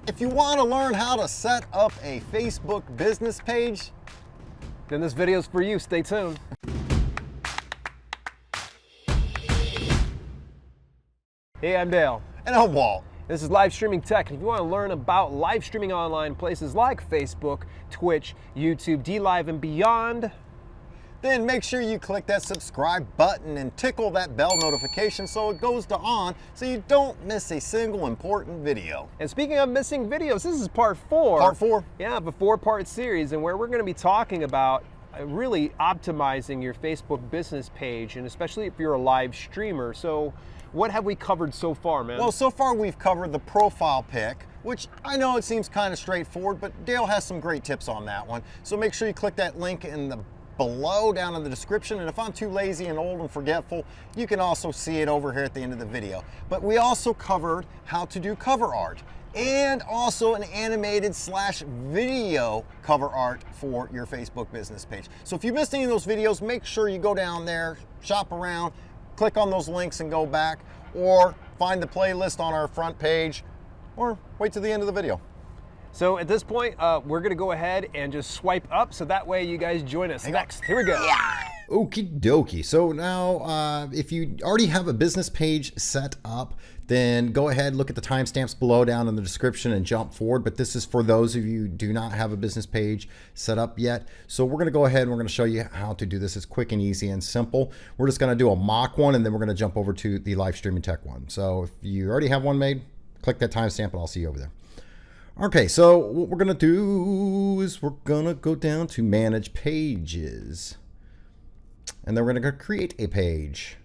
If you want to learn how to set up a Facebook business page, then this video is for you. Stay tuned. Hey, I'm Dale. and I'm Walt. This is Live Streaming Tech. If you want to learn about live streaming online places like Facebook, Twitch, YouTube, DLive, and beyond, Then make sure you click that subscribe button and tickle that bell notification so it goes to on so you don't miss a single important video. and speaking of missing videos, this is part 4. Part 4? Yeah, of a 4-part series, and where we're going to be talking about really optimizing your Facebook business page, and especially if you're a live streamer. So what have we covered so far, man? Well, so far we've covered the profile pic, which I know it seems kind of straightforward, but Dale has some great tips on that one. So make sure you click that link in the below down in the description, and if I'm too lazy and old and forgetful, you can also see it over here at the end of the video. But we also covered how to do cover art and also an animated / video cover art for your Facebook business page. So if you missed any of those videos, make sure you go down there, shop around, click on those links and go back, or find the playlist on our front page, or wait till the end of the video. So at this point, we're going to go ahead and just swipe up so that way you guys join us next. Here we go. Okie dokie. So now, if you already have a business page set up, then go ahead, look at the timestamps below down in the description and jump forward. But this is for those of you who do not have a business page set up yet. So we're going to go ahead and we're going to show you how to do this. It's quick and easy and simple. We're just going to do a mock one, and then we're going to jump over to the live streaming tech one. So if you already have one made, click that timestamp and I'll see you over there. Okay, so what we're gonna do is we're gonna go down to manage pages, and then we're gonna go create a page,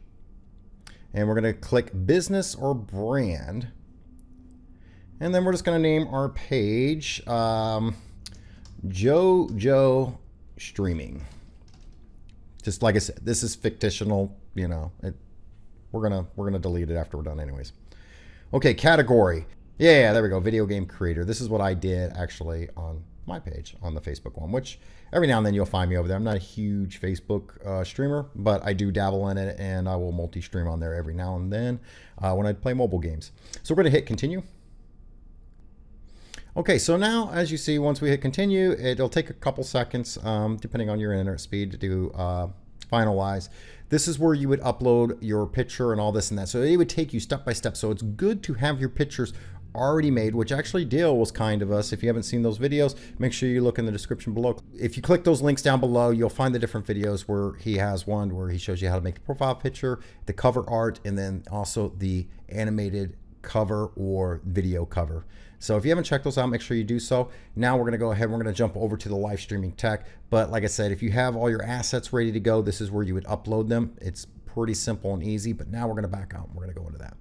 and we're gonna click business or brand, and then we're just gonna name our page JoJo Streaming. Just like I said, this is fictional, you know. We're gonna delete it after we're done anyways. Okay, category. Yeah, there we go. Video game creator. This is what I did actually on my page on the Facebook one, which every now and then you'll find me over there. I'm not a huge Facebook streamer, but I do dabble in it, and I will multi-stream on there every now and then when I play mobile games. So we're going to hit continue. Okay, so now as you see, once we hit continue, it'll take a couple seconds, depending on your internet speed, to do finalize. This is where you would upload your picture and all this and that. So it would take you step by step. So it's good to have your pictures already made, which actually Dale was kind of us. If you haven't seen those videos, make sure you look in the description below. If you click those links down below, you'll find the different videos where he has one where he shows you how to make the profile picture, the cover art, and then also the animated cover or video cover. So if you haven't checked those out, make sure you do so. Now we're going to go ahead, we're going to jump over to the live streaming tech. But like I said, if you have all your assets ready to go, this is where you would upload them. It's pretty simple and easy, but now we're going to back out and we're going to go into that.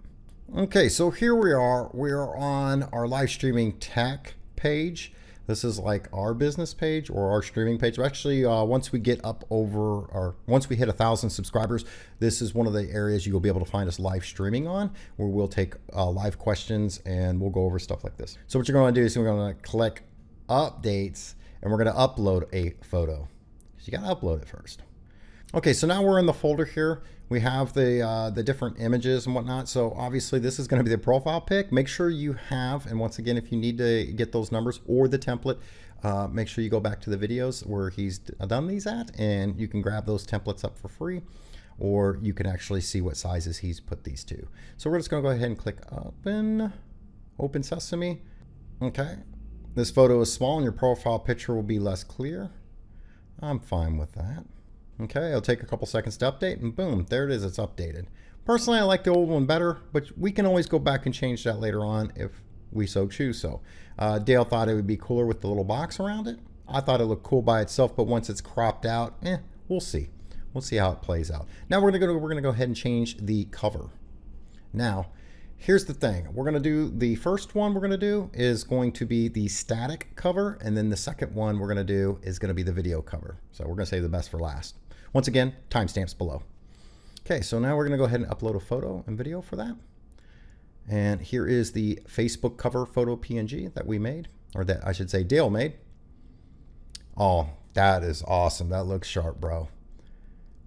Okay, so here we are. We are on our live streaming tech page. This is like our business page or our streaming page. Actually, once we get up over, or once we hit 1,000 subscribers, this is one of the areas you'll be able to find us live streaming on, where we'll take live questions and we'll go over stuff like this. So what you're going to do is you're going to click updates, and we're going to upload a photo. So you got to upload it first. Okay, so now we're in the folder here. We have the different images and whatnot. So obviously this is going to be the profile pic. Make sure you have, and once again, if you need to get those numbers or the template, make sure you go back to the videos where he's done these at, and you can grab those templates up for free, or you can actually see what sizes he's put these to. So we're just going to go ahead and click open sesame. Okay, this photo is small and your profile picture will be less clear. I'm fine with that. Okay, it'll take a couple seconds to update, and boom, there it is, it's updated. Personally, I like the old one better, but we can always go back and change that later on if we so choose so. Dale thought it would be cooler with the little box around it. I thought it looked cool by itself, but once it's cropped out, we'll see. We'll see how it plays out. Now we're gonna go ahead and change the cover. Now, here's the thing. We're gonna do, the first one we're gonna do is going to be the static cover, and then the second one we're gonna do is gonna be the video cover. So we're gonna save the best for last. Once again, timestamps below. Okay, so now we're gonna go ahead and upload a photo and video for that. And here is the Facebook cover photo PNG that we made, or that I should say Dale made. Oh, that is awesome. That looks sharp, bro.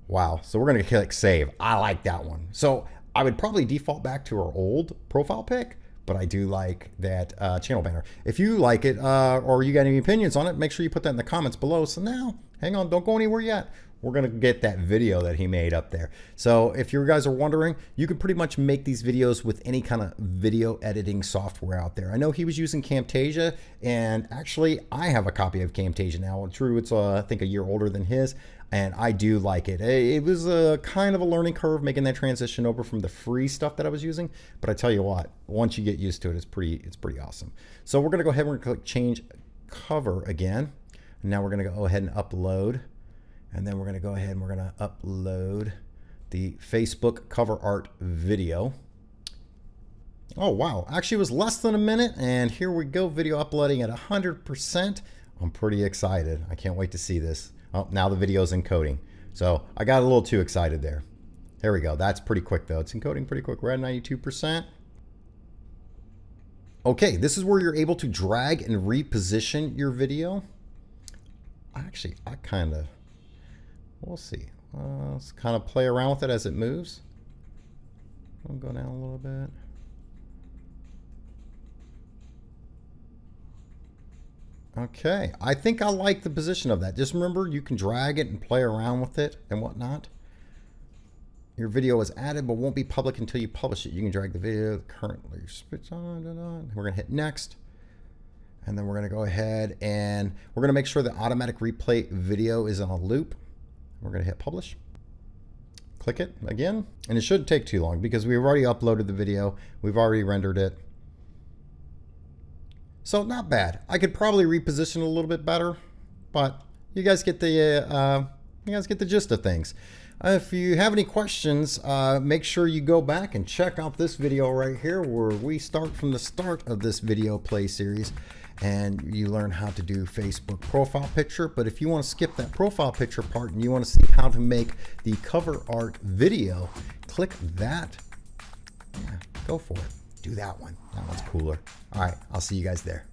Wow, so we're gonna click save. I like that one. So I would probably default back to our old profile pic, but I do like that channel banner. If you like it or you got any opinions on it, make sure you put that in the comments below. So now, hang on, don't go anywhere yet. We're going to get that video that he made up there. So if you guys are wondering, you can pretty much make these videos with any kind of video editing software out there. I know he was using Camtasia, and actually I have a copy of Camtasia now. True, it's I think a year older than his, and I do like it. It was a kind of a learning curve making that transition over from the free stuff that I was using, but I tell you what, once you get used to it, it's pretty awesome. So we're going to go ahead and we're going to click change cover again. And now we're going to go ahead and upload. And then we're going to go ahead and we're going to upload the Facebook cover art video. Oh, wow. Actually, it was less than a minute. And here we go. Video uploading at 100%. I'm pretty excited. I can't wait to see this. Oh, now the video's encoding. So I got a little too excited there. There we go. That's pretty quick, though. It's encoding pretty quick. We're at 92%. Okay, this is where you're able to drag and reposition your video. Actually, we'll see. Let's kind of play around with it as it moves. I'll go down a little bit. Okay, I think I like the position of that. Just remember, you can drag it and play around with it and whatnot. Your video is added but won't be public until you publish it. You can drag the video currently. We're going to hit next. And then we're going to go ahead and we're going to make sure the automatic replay video is on a loop. We're going to hit publish. Click it again. And it shouldn't take too long because we've already uploaded the video. We've already rendered it. So not bad. I could probably reposition it a little bit better, but you guys get the gist of things. If you have any questions, make sure you go back and check out this video right here where we start from the start of this video play series and you learn how to do Facebook profile picture. But if you want to skip that profile picture part and you want to see how to make the cover art video, click that. Yeah, go for it. Do that one. That one's cooler. All right, I'll see you guys there.